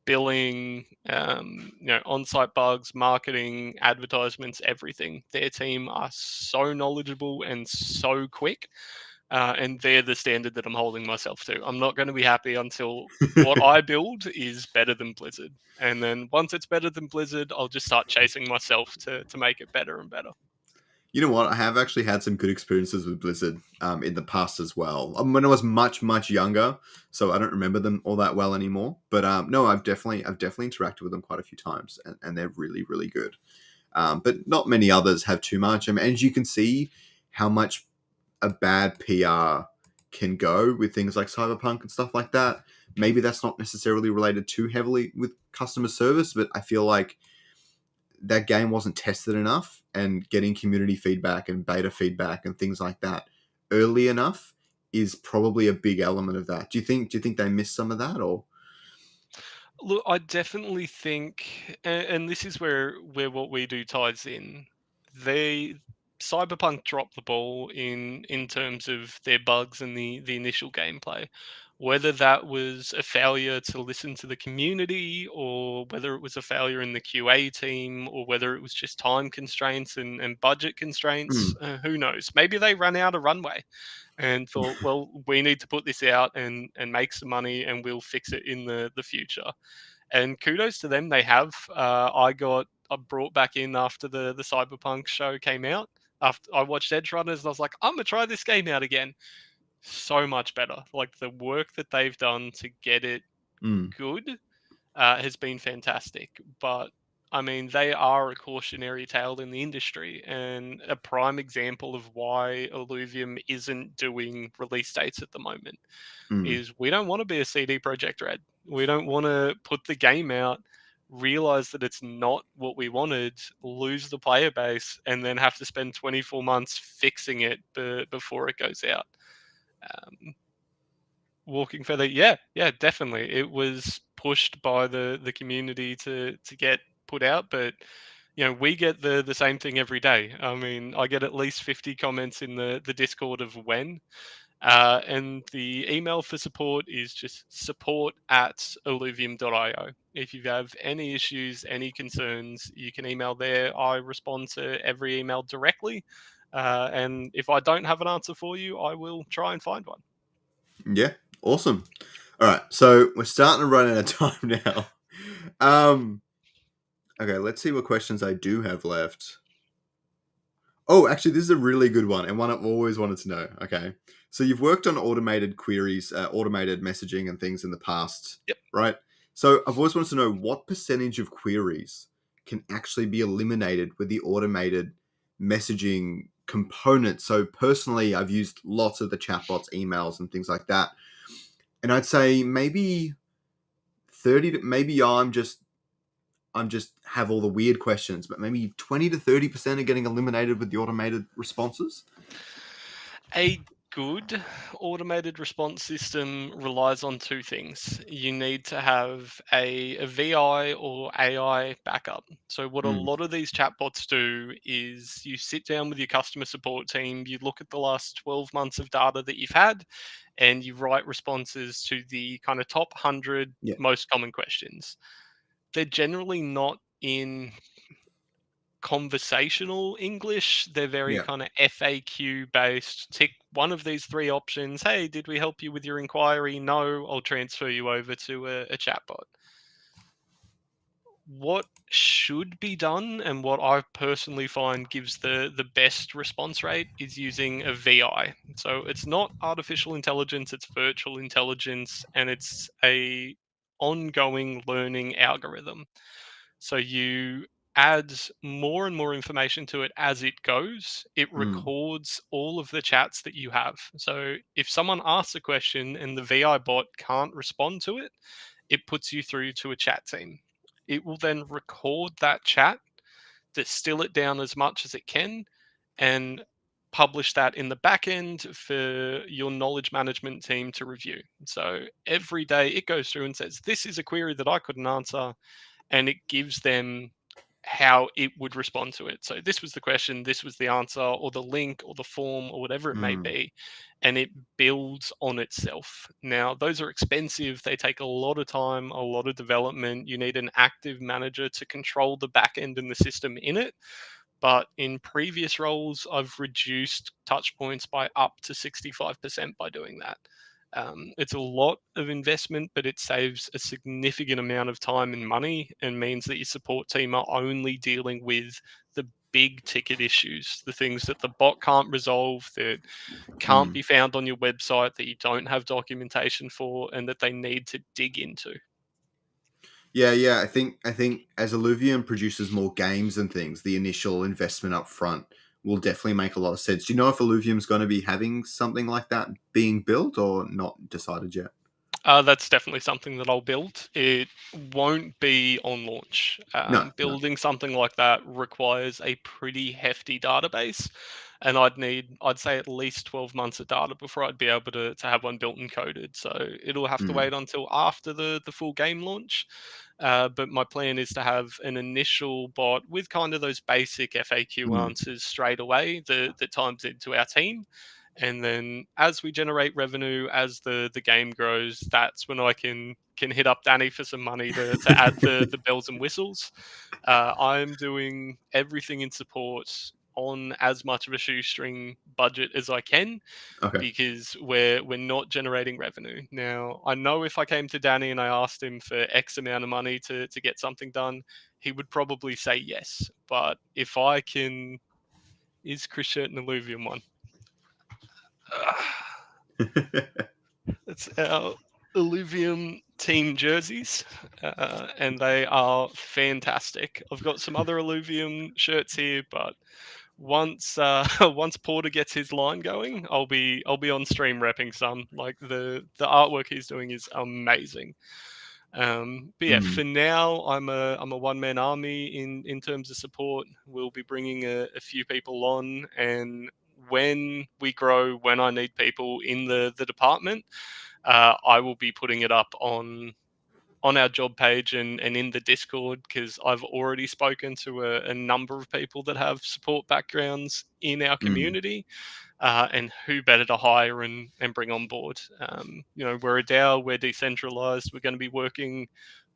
billing, on-site bugs, marketing, advertisements, everything. Their team are so knowledgeable and so quick, and they're the standard that I'm holding myself to. I'm not going to be happy until what I build is better than Blizzard, and then once it's better than Blizzard, I'll just start chasing myself to make it better and better. You know what? I have actually had some good experiences with Blizzard in the past as well. When I was much younger, so I don't remember them all that well anymore. But no, I've definitely interacted with them quite a few times, and they're really good. But not many others have too much. I mean, as you can see, how much a bad PR can go with things like Cyberpunk and stuff like that. Maybe that's not necessarily related too heavily with customer service, but I feel like that game wasn't tested enough, and getting community feedback and beta feedback and things like that early enough is probably a big element of that. Do you think they missed some of that, or Look, I definitely think, and this is where what we do ties in. They Cyberpunk dropped the ball in terms of their bugs and the initial gameplay. Whether that was a failure to listen to the community, or whether it was a failure in the QA team, or whether it was just time constraints and budget constraints, Hmm. who knows? Maybe they ran out of runway and thought, well, we need to put this out and make some money, and we'll fix it in the future. And kudos to them, they have. I brought back in after the Cyberpunk show came out. After I watched Edge Runners, and I was like, I'm gonna try this game out again. So much better. Like the work that they've done to get it Hmm. good has been fantastic. But I mean, they are a cautionary tale in the industry, and a prime example of why Illuvium isn't doing release dates at the moment Hmm. is we don't want to be a CD Projekt Red. We don't want to put the game out, realize that it's not what we wanted, lose the player base, and then have to spend 24 months fixing it before it goes out. Um, Walking Feather, yeah, yeah, definitely. It was pushed by the community to get put out, but we get the same thing every day. I mean, I get at least 50 comments in the Discord of when. And the email for support is just support@illuvium.io. If you have any issues, any concerns, you can email there. I respond to every email directly. And if I don't have an answer for you, I will try and find one. Yeah, awesome. All right, so we're starting to run out of time now. Um, okay, let's see what questions I do have left. Oh, actually, this is a really good one, and one I've always wanted to know. Okay, so you've worked on automated queries, automated messaging, and things in the past, Yep. right? So I've always wanted to know what percentage of queries can actually be eliminated with the automated messaging component. So personally, I've used lots of the chatbots, emails, and things like that, and I'd say maybe 30 to maybe I'm just have all the weird questions, but maybe 20 to 30% are getting eliminated with the automated responses. A good automated response system relies on two things. You need to have a VI or AI backup. So, what a Mm, lot of these chatbots do is you sit down with your customer support team, you look at the last 12 months of data that you've had, and you write responses to the kind of top 100 yeah, most common questions. They're generally not in conversational English. They're very yeah. kind of FAQ based. Tick one of these three options. Hey, did we help you with your inquiry? No, I'll transfer you over to a chatbot. what should be done, and what I personally find gives the best response rate, is using a VI. So it's not artificial intelligence, it's virtual intelligence, and it's a ongoing learning algorithm. So you add more and more information to it as it goes. It Mm. records all of the chats that you have. So if someone asks a question and the VI bot can't respond to it, it puts you through to a chat team. It will then record that chat, distill it down as much as it can, and publish that in the back end for your knowledge management team to review. So every day it goes through and says, this is a query that I couldn't answer, and it gives them how it would respond to it. So this was the question, this was the answer, or the link, or the form, or whatever it may Mm. be, and it builds on itself. Now, those are expensive. They take a lot of time, a lot of development. You need an active manager to control the back end and the system in it. But in previous roles, I've reduced touch points by up to 65% by doing that. It's a lot of investment, but it saves a significant amount of time and money, and means that your support team are only dealing with the big ticket issues, the things that the bot can't resolve, that can't Mm. be found on your website, that you don't have documentation for, and that they need to dig into. Yeah. I think as Illuvium produces more games and things, the initial investment up front will definitely make a lot of sense. Do you know if Illuvium's going to be having something like that being built or not decided yet? That's definitely something that I'll build. It won't be on launch. No, no. Building something like that requires a pretty hefty database, and I'd say at least 12 months of data before I'd be able to have one built and coded. So it'll have to Mm. wait until after the full game launch. But my plan is to have an initial bot with kind of those basic FAQ Mm. answers straight away that times into our team. And then as we generate revenue, as the game grows, that's when I can hit up Danny for some money to add the bells and whistles. I'm doing everything in support on as much of a shoestring budget as I can, Okay. because we're not generating revenue. Now, I know if I came to Danny and I asked him for X amount of money to get something done, he would probably say yes. But if I can, is Chris Shirt and Illuvium one? It's our Illuvium team jerseys, and they are fantastic. I've got some other Illuvium shirts here, but once once Porter gets his line going, I'll be on stream repping some. Like the artwork he's doing is amazing. But yeah, Mm. for now, I'm a one man army in terms of support. We'll be bringing a few people on, and when we grow, when I need people in the department, I will be putting it up on our job page and in the Discord, because I've already spoken to a number of people that have support backgrounds in our Mm. community, and who better to hire and bring on board. We're a DAO, we're decentralized, we're going to be working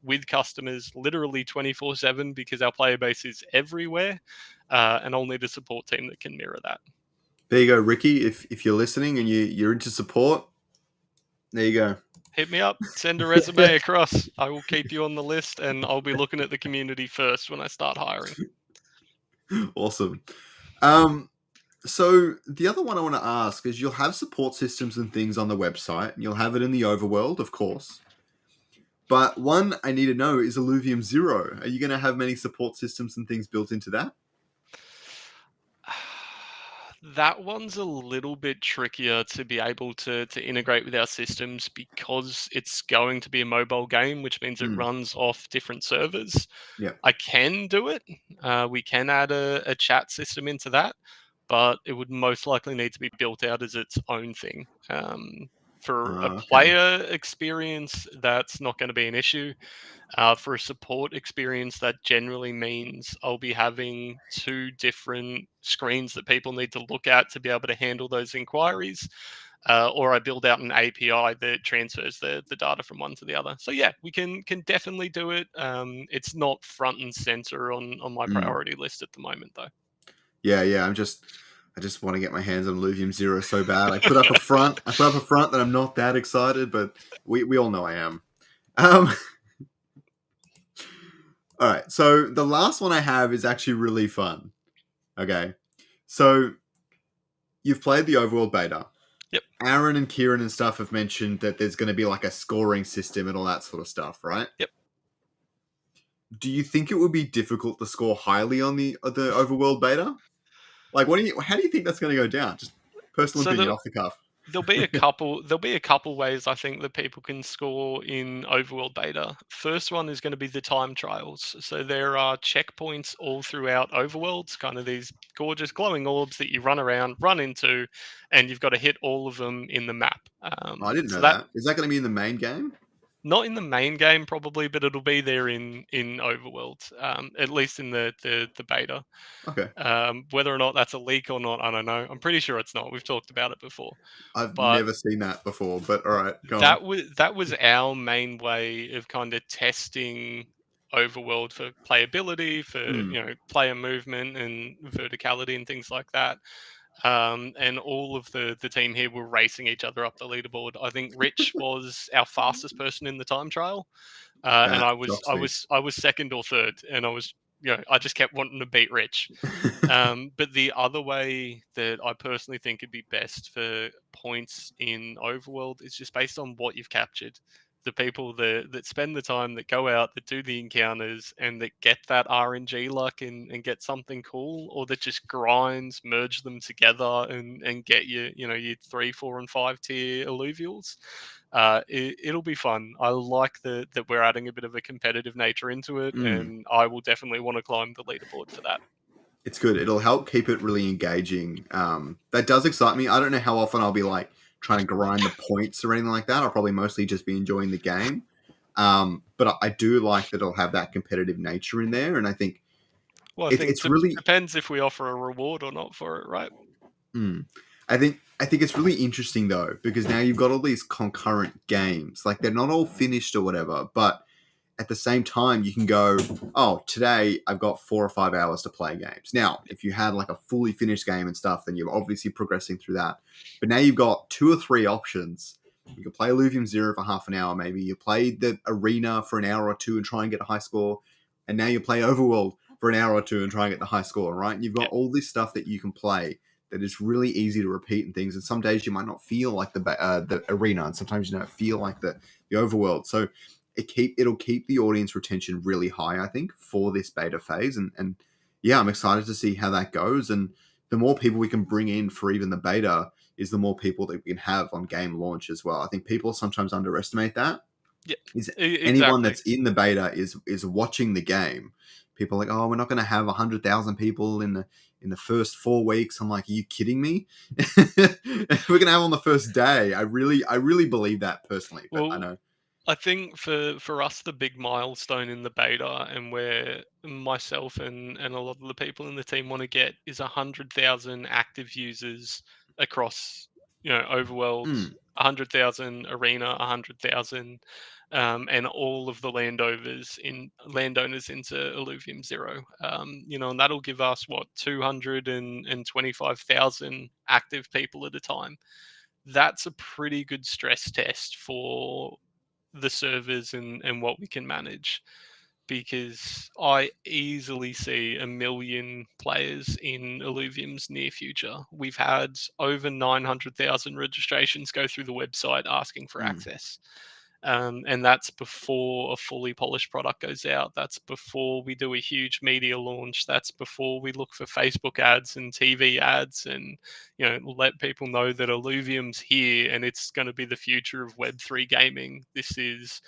with customers literally 24/7 because our player base is everywhere, and I'll need a support team that can mirror that. There you go, Ricky. If you're listening and you're into support, there you go. Hit me up, send a resume across. I will keep you on the list, and I'll be looking at the community first when I start hiring. Awesome. Um, so the other one I want to ask is you'll have support systems and things on the website, and you'll have it in the overworld, of course. But one I need to know is Illuvium Zero. Are you going to have many support systems and things built into that? That one's a little bit trickier to be able to integrate with our systems, because it's going to be a mobile game, which means it Mm. runs off different servers. Yeah. I can do it. We can add a chat system into that, but it would most likely need to be built out as its own thing. For a Okay. player experience, that's not going to be an issue. For a support experience, that generally means I'll be having two different screens that people need to look at to be able to handle those inquiries. Or I build out an API that transfers the data from one to the other. So yeah, we can definitely do it. It's not front and center on my Mm. priority list at the moment, though. Yeah. I just want to get my hands on Illuvium Zero so bad. I put up a front. I put up a front that I'm not that excited, but we all know I am. Um, All right. So the last one I have is actually really fun. Okay. So you've played the overworld beta. Yep. Aaron and Kieran and stuff have mentioned that there's going to be like a scoring system and all that sort of stuff, right? Yep. Do you think it would be difficult to score highly on the overworld beta? Like, how do you think that's going to go down? Just personal So opinion off the cuff. there'll be a couple. There'll be a couple ways I think that people can score in Overworld Beta. First one is going to be the time trials. So there are checkpoints all throughout Overworlds, kind of these gorgeous glowing orbs that you run around, run into, and you've got to hit all of them in the map. I didn't So know that that. Is that going to be in the main game? not in the main game probably, but it'll be there in Overworld, at least in the beta. Okay. Whether or not that's a leak or not, I don't know. I'm pretty sure it's not. We've talked about it before, I've but never seen that before, but all right, go on. that was our main way of kind of testing Overworld for playability, for Hmm. player movement and verticality and things like that. And all of the team here were racing each other up the leaderboard. I think Rich was our fastest person in the time trial, and That I was shocks I me. was I was second or third, and I was I just kept wanting to beat Rich. But the other way that I personally think would be best for points in Overworld is just based on what you've captured. The people that spend the time, that go out, that do the encounters, and that get that RNG luck and get something cool, or that just grinds, merge them together, and get your 3, 4, and 5 tier alluvials. It'll be fun. I like that we're adding a bit of a competitive nature into it, Hmm. and I will definitely want to climb the leaderboard for that. It's good. It'll help keep it really engaging. That does excite me. I don't know how often I'll be like trying to grind the points or anything like that. I'll probably mostly just be enjoying the game. But I do like that it'll have that competitive nature in there, and I think Well, I think it's really. depends if we offer a reward or not for it, right? Mm. I think it's really interesting though because now you've got all these concurrent games. Like they're not all finished or whatever, but at the same time you can go, oh, today I've got 4 or 5 hours to play games. Now, if you had like a fully finished game and stuff, then you're obviously progressing through that. But now you've got 2 or 3 options. You can play Illuvium Zero for half an hour, maybe. You play the arena for an hour or two and try and get a high score. And now you play Overworld for an hour or two and try and get the high score, right? And you've got Yep. all this stuff that you can play that is really easy to repeat and things. And some days you might not feel like the arena, and sometimes you don't feel like the overworld. So it'll keep the audience retention really high, I think, for this beta phase. And yeah, I'm excited to see how that goes. And the more people we can bring in for even the beta is the more people that we can have on game launch as well. I think people sometimes underestimate that. Yeah, Is anyone exactly. that's in the beta is watching the game. People are like, oh, we're not going to have 100,000 people in the first 4 weeks. I'm like, are you kidding me? We're going to have on the first day. I really believe that personally, but I Well, know. I think for us, the big milestone in the beta, and where myself and a lot of the people in the team want to get, is 100,000 active users across Overworld, Mm, 100,000 Arena, 100,000, and all of the landowners into Illuvium Zero. And that'll give us what 225,000 active people at a time. That's a pretty good stress test for the servers and what we can manage, because I easily see 1 million players in Illuvium's near future. We've had over 900,000 registrations go through the website asking for mm, access. And that's before a fully polished product goes out. That's before we do a huge media launch. That's before we look for Facebook ads and TV ads, and let people know that Illuvium's here and it's going to be the future of Web3 gaming. This is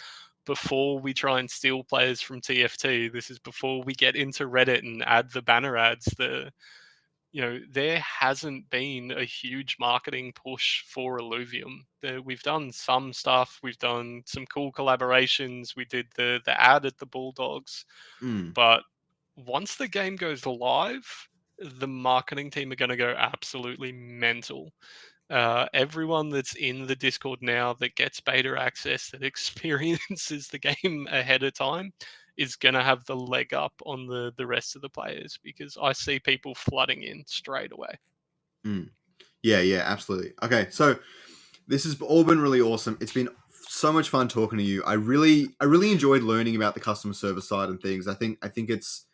before we try and steal players from TFT. This is before we get into Reddit and add the banner ads. There hasn't been a huge marketing push for Illuvium. We've done some stuff. We've done some cool collaborations. We did the ad at the Bulldogs. mm, But once the game goes live, the marketing team are going to go absolutely mental. Everyone that's in the Discord now that gets beta access, that experiences the game ahead of time, is going to have the leg up on the rest of the players, because I see people flooding in straight away. mm. Yeah, absolutely. Okay, so this has all been really awesome. It's been so much fun talking to you. I really enjoyed learning about the customer service side and things. I think it's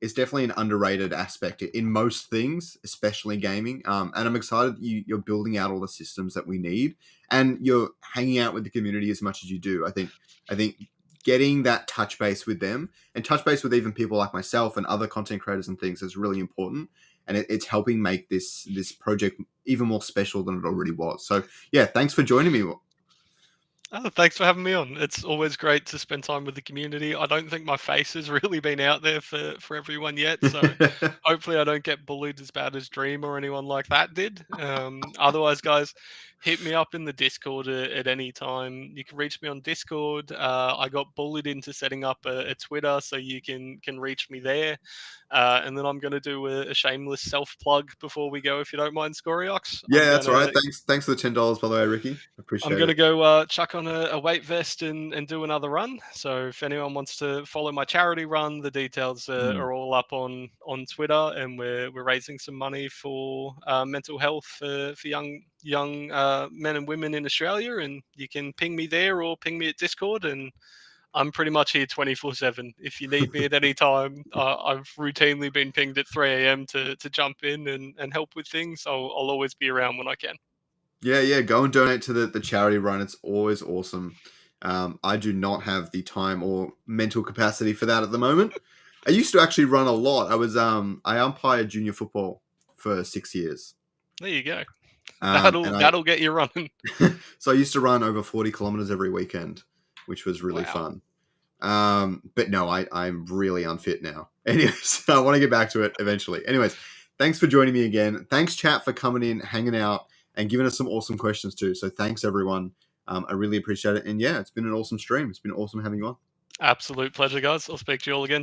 definitely an underrated aspect in most things, especially gaming. And I'm excited that you're building out all the systems that we need, and you're hanging out with the community as much as you do. I think getting that touch base with them and touch base with even people like myself and other content creators and things is really important. And it's helping make this project even more special than it already was. So yeah, thanks for joining me. Oh, thanks for having me on. It's always great to spend time with the community. I don't think my face has really been out there for everyone yet, so hopefully I don't get bullied as bad as Dream or anyone like that did. Otherwise, guys, hit me up in the Discord at any time. You can reach me on Discord. I got bullied into setting up a Twitter, so you can reach me there. And then I'm going to do a shameless self plug before we go, if you don't mind, Scoriox. Yeah, that's all right. Thanks for the $10, by the way, Ricky. I'm Appreciate going to it. go chuck on a weight vest and do another run. So if anyone wants to follow my charity run, the details Mm. are all up on Twitter, and we're raising some money for mental health for young men and women in Australia. And you can ping me there or ping me at Discord, and I'm pretty much here 24/7. If you need me at any time, I've routinely been pinged at 3 a.m. to jump in and help with things. I'll always be around when I can. Yeah. Go and donate to the charity run. It's always awesome. I do not have the time or mental capacity for that at the moment. I used to actually run a lot. I umpired junior football for 6 years. There you go. And That'll get you running. so I used to run over 40 kilometers every weekend, which was really Wow. fun. But no, I'm really unfit now. Anyways, I want to get back to it eventually. Anyways, thanks for joining me again. Thanks, chat, for coming in, hanging out, and giving us some awesome questions too. So thanks, everyone. I really appreciate it. And yeah, it's been an awesome stream. It's been awesome having you on. Absolute pleasure, guys. I'll speak to you all again